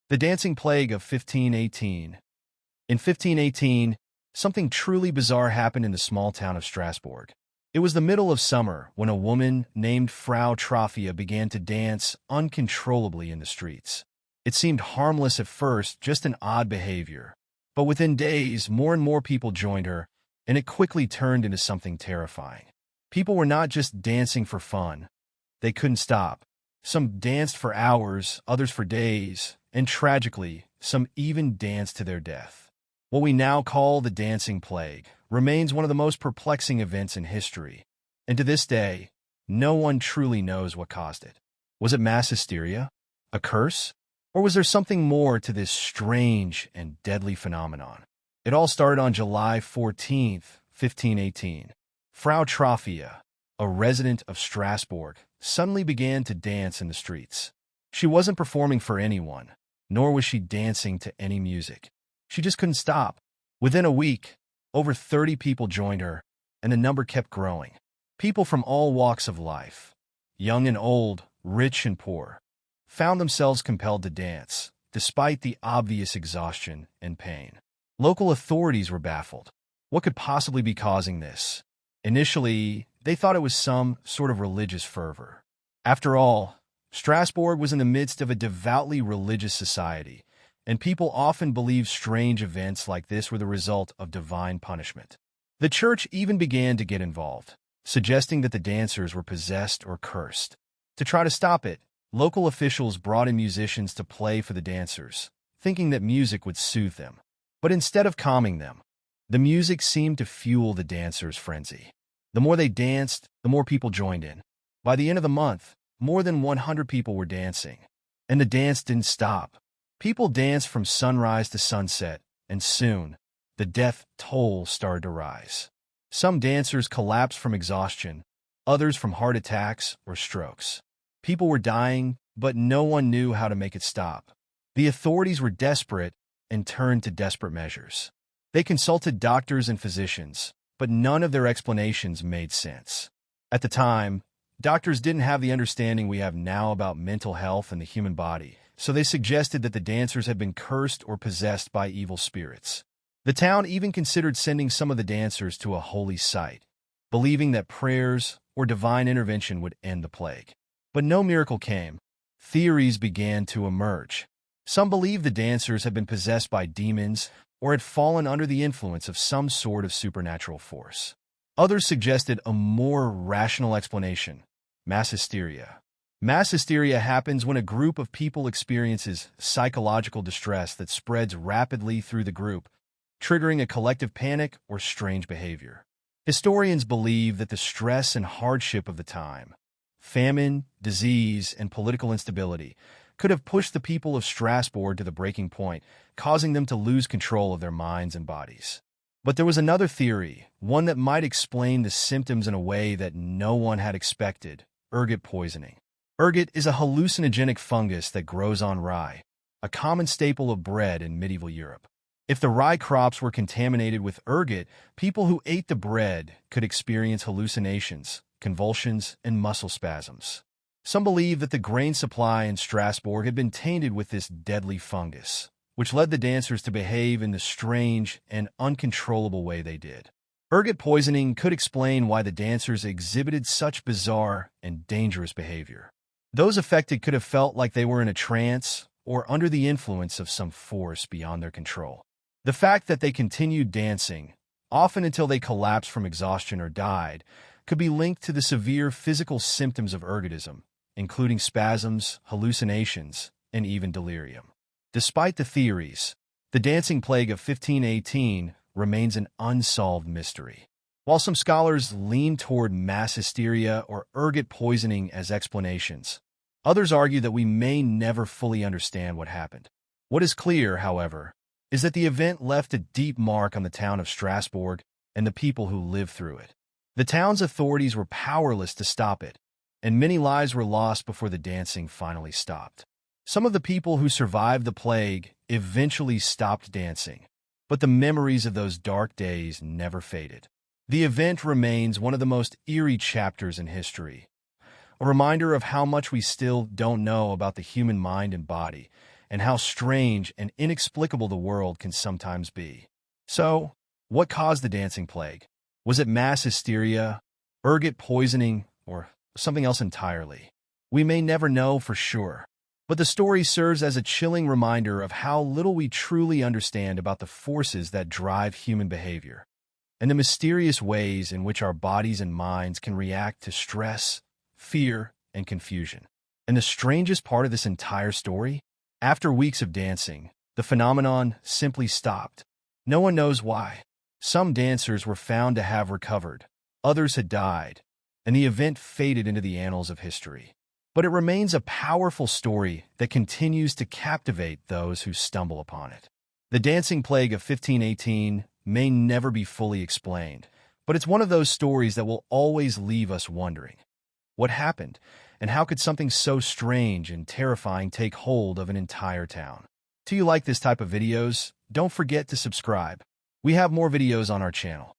The dancing plague of 1518. In 1518, something truly bizarre happened in the small town of Strasbourg. It was the middle of summer when a woman named Frau Trophia began to dance uncontrollably in the streets. It seemed harmless at first, just an odd behavior. But within days, more and more people joined her, and it quickly turned into something terrifying. People were not just dancing for fun. They couldn't stop. Some danced for hours, others for days, and tragically, some even danced to their death. What we now call the dancing plague remains one of the most perplexing events in history, and to this day, no one truly knows what caused it. Was it mass hysteria? A curse? Or was there something more to this strange and deadly phenomenon? It all started on July 14th, 1518. Frau Trophia, a resident of Strasbourg, suddenly began to dance in the streets. She wasn't performing for anyone, nor was she dancing to any music. She just couldn't stop. Within a week, over 30 people joined her, and the number kept growing. People from all walks of life, young and old, rich and poor, found themselves compelled to dance, despite the obvious exhaustion and pain. Local authorities were baffled. What could possibly be causing this? Initially, they thought it was some sort of religious fervor. After all, Strasbourg was in the midst of a devoutly religious society, and people often believed strange events like this were the result of divine punishment. The church even began to get involved, suggesting that the dancers were possessed or cursed. To try to stop it, local officials brought in musicians to play for the dancers, thinking that music would soothe them. But instead of calming them, the music seemed to fuel the dancers' frenzy. The more they danced, the more people joined in. By the end of the month, more than 100 people were dancing, and the dance didn't stop. People danced from sunrise to sunset, and soon, the death toll started to rise. Some dancers collapsed from exhaustion, others from heart attacks or strokes. People were dying, but no one knew how to make it stop. The authorities were desperate and turned to desperate measures. They consulted doctors and physicians, but none of their explanations made sense. At the time, doctors didn't have the understanding we have now about mental health and the human body, so they suggested that the dancers had been cursed or possessed by evil spirits. The town even considered sending some of the dancers to a holy site, believing that prayers or divine intervention would end the plague. But no miracle came. Theories began to emerge. Some believed the dancers had been possessed by demons or had fallen under the influence of some sort of supernatural force. Others suggested a more rational explanation: mass hysteria. Mass hysteria happens when a group of people experiences psychological distress that spreads rapidly through the group, triggering a collective panic or strange behavior. Historians believe that the stress and hardship of the time, famine, disease, and political instability, could have pushed the people of Strasbourg to the breaking point, causing them to lose control of their minds and bodies. But there was another theory, one that might explain the symptoms in a way that no one had expected: ergot poisoning. Ergot is a hallucinogenic fungus that grows on rye, a common staple of bread in medieval Europe. If the rye crops were contaminated with ergot, people who ate the bread could experience hallucinations, convulsions, and muscle spasms. Some believe that the grain supply in Strasbourg had been tainted with this deadly fungus, which led the dancers to behave in the strange and uncontrollable way they did. Ergot poisoning could explain why the dancers exhibited such bizarre and dangerous behavior. Those affected could have felt like they were in a trance or under the influence of some force beyond their control. The fact that they continued dancing, often until they collapsed from exhaustion or died, could be linked to the severe physical symptoms of ergotism, including spasms, hallucinations, and even delirium. Despite the theories, the dancing plague of 1518 remains an unsolved mystery. While some scholars lean toward mass hysteria or ergot poisoning as explanations, others argue that we may never fully understand what happened. What is clear, however, is that the event left a deep mark on the town of Strasbourg and the people who lived through it. The town's authorities were powerless to stop it, and many lives were lost before the dancing finally stopped. Some of the people who survived the plague eventually stopped dancing, but the memories of those dark days never faded. The event remains one of the most eerie chapters in history, a reminder of how much we still don't know about the human mind and body, and how strange and inexplicable the world can sometimes be. So, what caused the dancing plague? Was it mass hysteria, ergot poisoning, or something else entirely? We may never know for sure, but the story serves as a chilling reminder of how little we truly understand about the forces that drive human behavior, and the mysterious ways in which our bodies and minds can react to stress, fear, and confusion. And the strangest part of this entire story? After weeks of dancing, the phenomenon simply stopped. No one knows why. Some dancers were found to have recovered, others had died, and the event faded into the annals of history. But it remains a powerful story that continues to captivate those who stumble upon it. The dancing plague of 1518 may never be fully explained, but it's one of those stories that will always leave us wondering. What happened, and how could something so strange and terrifying take hold of an entire town? Do you like this type of videos? Don't forget to subscribe. We have more videos on our channel.